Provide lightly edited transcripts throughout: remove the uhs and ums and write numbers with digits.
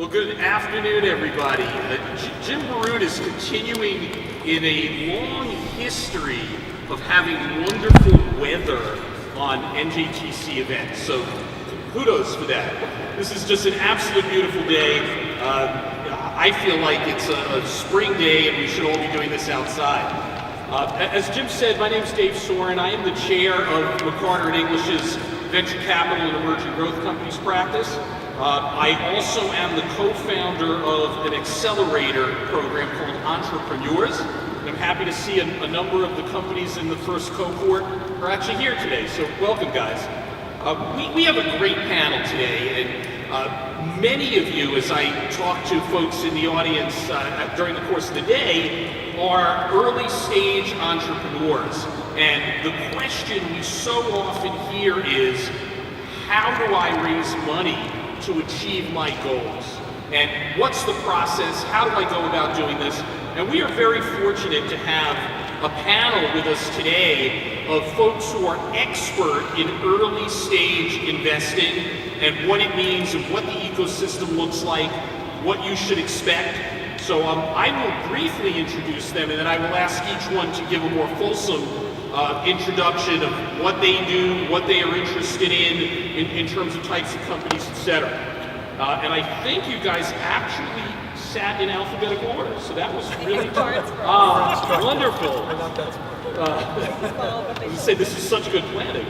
Well, good afternoon, everybody. Jim Barut is continuing in a long history of having wonderful weather on NJTC events. So kudos for that. This is just an absolute beautiful day. I feel like it's a spring day and we should all be doing this outside. As Jim said, my name's Dave Sorin. I am the chair of Mcarter and English's Venture Capital and Emerging Growth Companies practice. I also am the co-founder of an accelerator program called Entrepreneurs. I'm happy to see a number of the companies in the first cohort are actually here today, so welcome guys. We have a great panel today, and many of you, as I talk to folks in the audience during the course of the day, are early stage entrepreneurs. And the question we so often hear is, how do I raise money to achieve my goals? And what's the process? How do I go about doing this? And we are very fortunate to have a panel with us today of folks who are expert in early stage investing and what it means and what the ecosystem looks like, what you should expect. So I will briefly introduce them, and then I will ask each one to give a more fulsome introduction of what they do, what they are interested in terms of types of companies, etc. And I think you guys actually sat in alphabetical order, so that was really wonderful. I'm not that smart. I was say this is such good planning.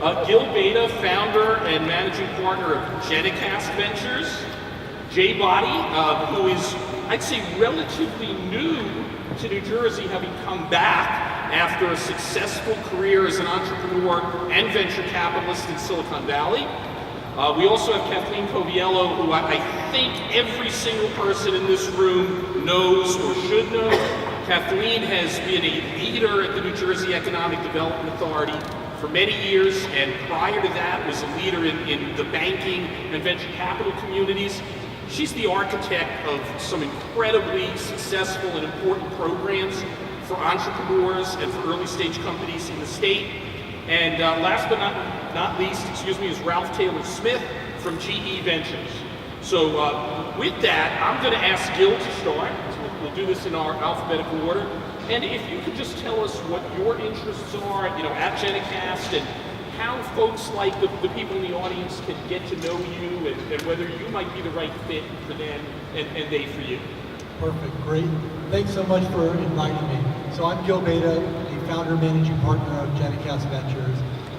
Beyda, founder and managing partner of Genacast Ventures. Bhatti, who is, I'd say, relatively new to New Jersey, having come back after a successful career as an entrepreneur and venture capitalist in Silicon Valley. We also have Kathleen Coviello, who I think every single person in this room knows or should know. Kathleen has been a leader at the New Jersey Economic Development Authority for many years, and prior to that was a leader in the banking and venture capital communities. She's the architect of some incredibly successful and important programs for entrepreneurs and for early stage companies in the state. And last but not least, is Ralph Taylor Smith from GE Ventures. So with that, I'm going to ask Gil to start. So we'll do this in our alphabetical order. And if you could just tell us what your interests are, at Genacast, and how folks like the people in the audience can get to know you, and whether you might be the right fit for them and they for you. Perfect, great. Thanks so much for inviting me. So I'm Gil Beyda, the founder and managing partner of Genacast Ventures.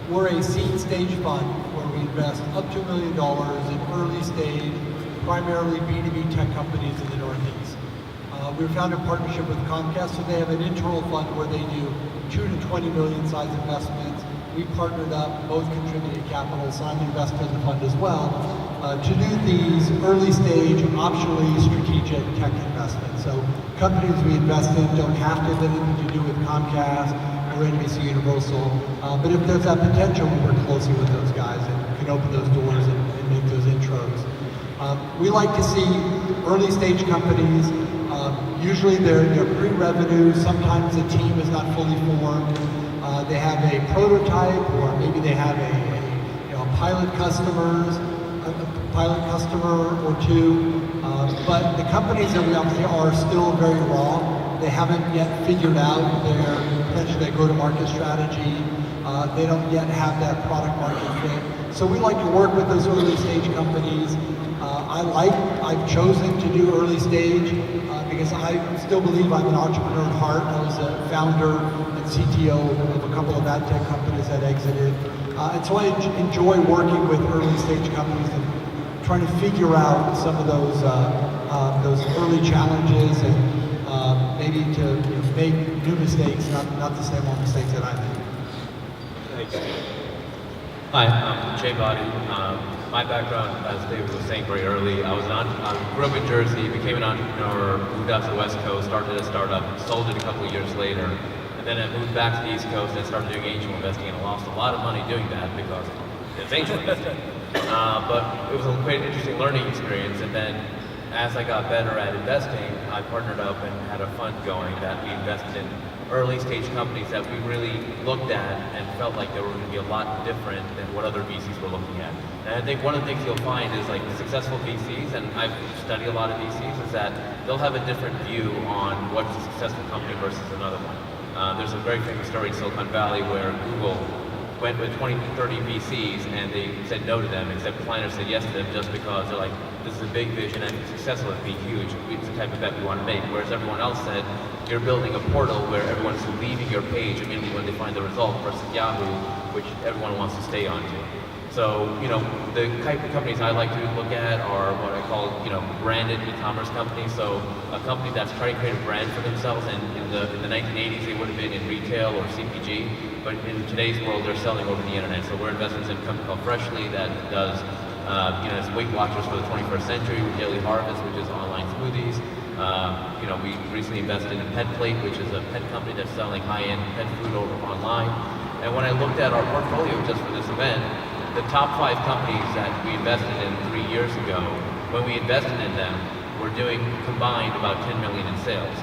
We're a seed stage fund where we invest up to $1 million in early stage, primarily B2B tech companies in the Northeast. We were founded in partnership with Comcast, so they have an internal fund where they do 2 to 20 million size investments. We partnered up, both contributed capital, so I'm an investor in the fund as well, to do these early stage, optionally strategic tech investments. So companies we invest in don't have to have anything to do with Comcast or NBC Universal, but if there's that potential, we work closely with those guys and can open those doors and make those intros. We like to see early stage companies, usually they're pre-revenue, sometimes the team is not fully formed. They have a prototype, or maybe they have a pilot customer or two. But the companies that we obviously are still very raw. They haven't yet figured out their go-to-market strategy. They don't yet have that product market fit. So we like to work with those early stage companies. I've chosen to do early stage because I still believe I'm an entrepreneur at heart. I was a founder and CTO of a couple of ad tech companies that exited. And so I enjoy working with early stage companies and trying to figure out some of those early challenges and maybe to make new mistakes, not the same old mistakes that I made. Thanks. Hi, I'm Bhatti. My background, as David was saying very early, I grew up in Jersey, became an entrepreneur, moved out to the West Coast, started a startup, sold it a couple of years later, and then I moved back to the East Coast and started doing angel investing, and I lost a lot of money doing that because it's angel investing. But it was a quite interesting learning experience, and then as I got better at investing, I partnered up and had a fund going that we invested in early stage companies that we really looked at and felt like they were going to be a lot different than what other VCs were looking at. And I think one of the things you'll find is like successful VCs, and I've studied a lot of VCs, is that they'll have a different view on what's a successful company versus another one. There's a very famous story in Silicon Valley where Google went with 20, 30 VCs and they said no to them, except Kleiner said yes to them just because they're like, this is a big vision and it's successful, it'd be huge. It's the type of bet we want to make. Whereas everyone else said, you're building a portal where everyone's leaving your page immediately when they find the result versus Yahoo, which everyone wants to stay onto. So, the type of companies I like to look at are what I call, branded e-commerce companies. So a company that's trying to create a brand for themselves, and in the 1980s they would have been in retail or CPG, but in today's world they're selling over the internet. So we're investing in a company called Freshly that does, it's Weight Watchers for the 21st century, with Daily Harvest, which is online smoothies. We recently invested in Pet Plate, which is a pet company that's selling high-end pet food over online. And when I looked at our portfolio just for this event, the top 5 companies that we invested in 3 years ago, when we invested in them, were doing combined about 10 million in sales.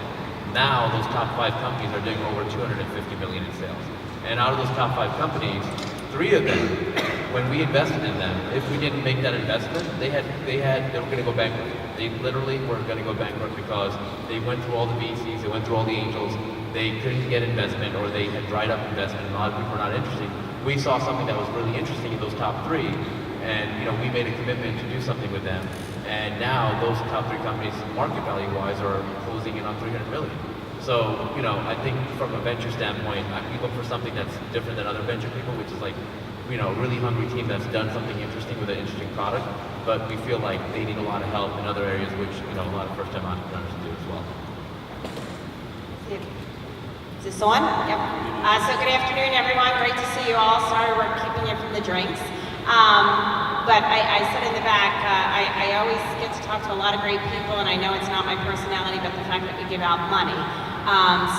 Now those top 5 companies are doing over 250 million in sales. And out of those top 5 companies, 3 of them, when we invested in them, if we didn't make that investment, they were going to go bankrupt. They literally were going to go bankrupt because they went through all the VCs, they went through all the angels, they couldn't get investment, or they had dried up investment, and a lot of people were not interested. We saw something that was really interesting in those top 3, and we made a commitment to do something with them. And now those top 3 companies, market value-wise, are closing in on 300 million. So, I think from a venture standpoint, we look for something that's different than other venture people, which is like, a really hungry team that's done something interesting with an interesting product, but we feel like they need a lot of help in other areas, which, a lot of first-time entrepreneurs do as well. Is this on? Yep. So good afternoon, everyone. Great to see you all. Sorry we're keeping you from the drinks. But I said in the back, I always get to talk to a lot of great people, and I know it's not my personality, but the fact that we give out money.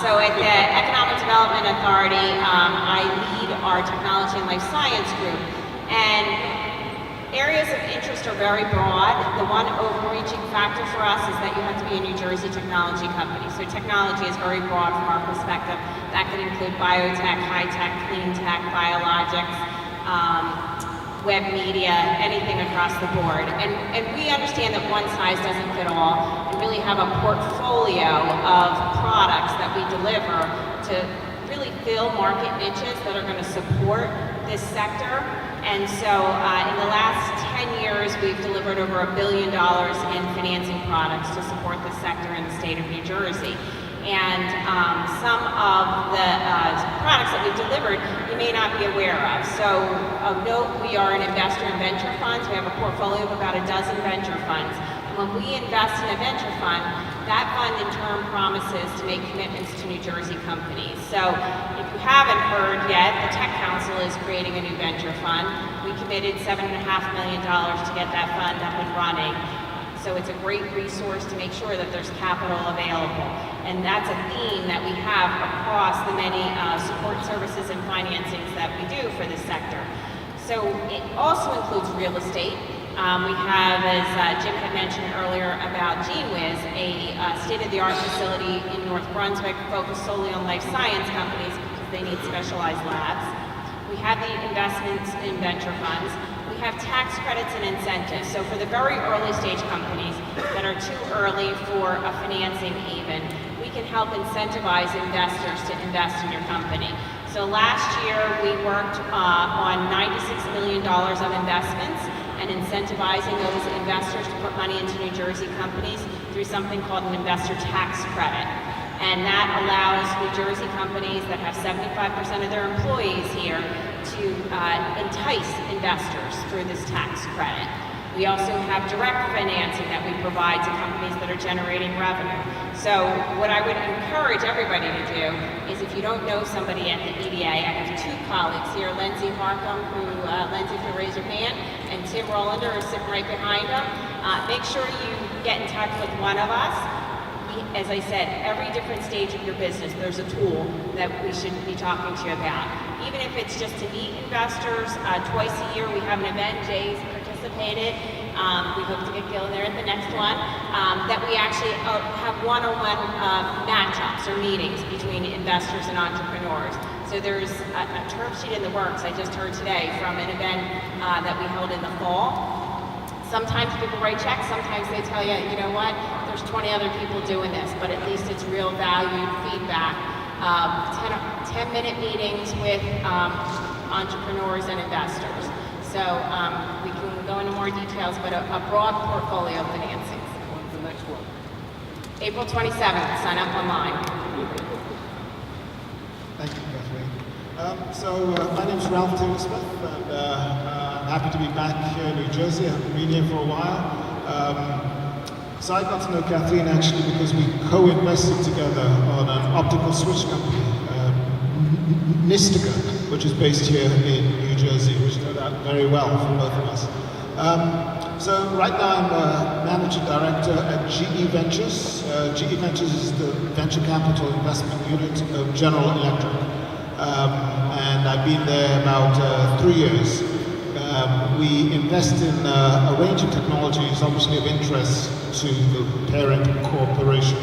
So at the Economic Development Authority, I lead our technology and life science group. And areas of interest are very broad. The one overreaching factor for us is that you have to be a New Jersey technology company. So technology is very broad from our perspective. That could include biotech, high-tech, clean tech, biologics, web media, anything across the board. And we understand that one size doesn't fit all, and really have a portfolio of products that we deliver to really fill market niches that are going to support this sector. And so in the last 10 years, we've delivered over $1 billion in financing products to support the sector in the state of New Jersey. And some of the products that we've delivered, you may not be aware of. So of note, we are an investor in venture funds. We have a portfolio of about a dozen venture funds. And when we invest in a venture fund, that fund in turn promises to make commitments to New Jersey companies. So if you haven't heard yet, the Tech Council is creating a new venture fund. We committed $7.5 million to get that fund up and running. So it's a great resource to make sure that there's capital available. And that's a theme that we have across the many support services and financings that we do for this sector. So it also includes real estate. We have, as Jim had mentioned earlier about GeneWiz, a state-of-the-art facility in North Brunswick focused solely on life science companies because they need specialized labs. We have the investments in venture funds. We have tax credits and incentives. So for the very early stage companies that are too early for a financing even, we can help incentivize investors to invest in your company. So last year we worked on $96 million of investments and incentivizing those investors to put money into New Jersey companies through something called an investor tax credit. And that allows New Jersey companies that have 75% of their employees here to entice investors through this tax credit. We also have direct financing that we provide to companies that are generating revenue. So what I would encourage everybody to do is, if you don't know somebody at the EDA, I have 2 colleagues here, Lindsay Harcum, who, Lindsay, if you raise your hand, and Tim Rollander is sitting right behind him. Make sure you get in touch with one of us. As I said, every different stage of your business, there's a tool that we should be talking to you about. Even if it's just to meet investors, twice a year we have an event. Jay's participated. We hope to get Gil in there at the next one. That we actually have one-on-one matchups or meetings between investors and entrepreneurs. So there's a term sheet in the works I just heard today from an event that we held in the fall. Sometimes people write checks, sometimes they tell you, you know what, there's 20 other people doing this, but at least it's real valued feedback. 10-minute meetings with entrepreneurs and investors. So we can go into more details, but a broad portfolio of financings. When's the next one? April 27th, sign up online. Thank you, Kathleen. My name is Ralph Taylor Smith, and I'm happy to be back here in New Jersey. I haven't been here for a while. So I got to know Kathleen actually because we co-invested together on an optical switch company, Nistica, which is based here in New Jersey, which know that very well for both of us. So right now I'm a managing director at GE Ventures. GE Ventures is the venture capital investment unit of General Electric. And I've been there about 3 years. We invest in a range of technologies, obviously of interest to the parent corporation.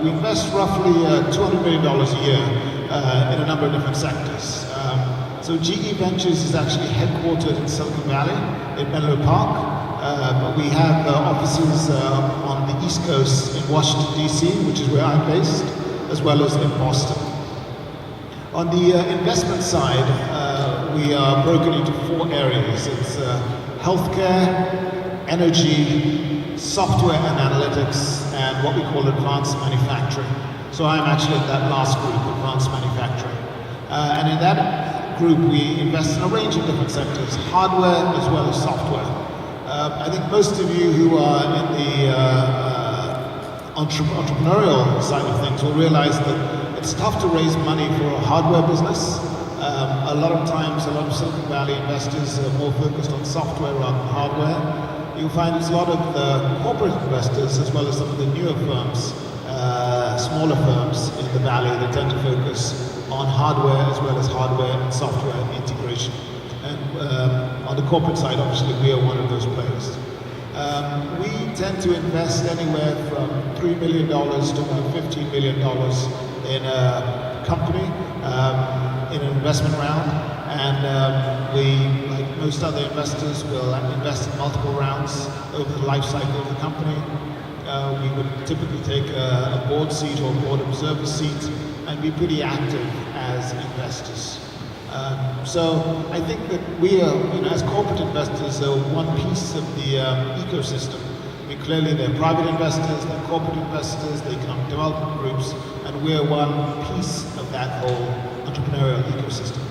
We invest roughly $200 million a year in a number of different sectors. So GE Ventures is actually headquartered in Silicon Valley, in Menlo Park. But we have offices on the East Coast in Washington, D.C., which is where I'm based, as well as in Boston. On the investment side, we are broken into 4 areas. It's healthcare, energy, software and analytics, and what we call advanced manufacturing. So I'm actually in that last group, advanced manufacturing. And in that group, we invest in a range of different sectors, hardware as well as software. I think most of you who are in the entrepreneurial side of things will realize that it's tough to raise money for a hardware business. A lot of times, a lot of Silicon Valley investors are more focused on software rather than hardware. You'll find it's a lot of corporate investors, as well as some of the newer firms, smaller firms in the Valley that tend to focus on hardware as well as hardware and software integration. And on the corporate side, obviously, we are one of those players. We tend to invest anywhere from $3 million to about $15 million in a company, in an investment round. And we, like most other investors, will invest in multiple rounds over the life cycle of the company. We would typically take a board seat or a board observer seat and be pretty active as investors. So I think that we are, as corporate investors, are one piece of the ecosystem. I mean, clearly they're private investors, they're corporate investors, they come development groups, and we're one piece of that whole entrepreneurial ecosystem.